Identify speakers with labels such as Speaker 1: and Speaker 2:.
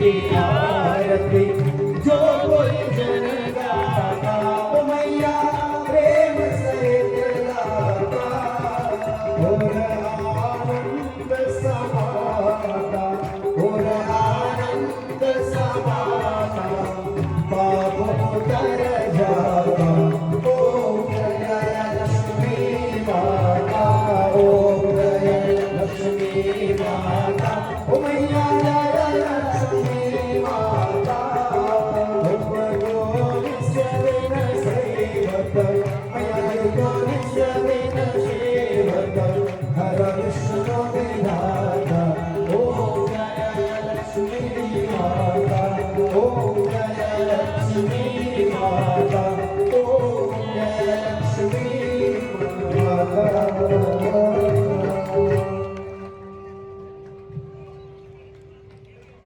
Speaker 1: की आरती जो कोई जन गाता ओ मैया प्रेम सहित लाता और आनंद समाता और आनंद समाता पाप उतर जाता ओम जय लक्ष्मी माता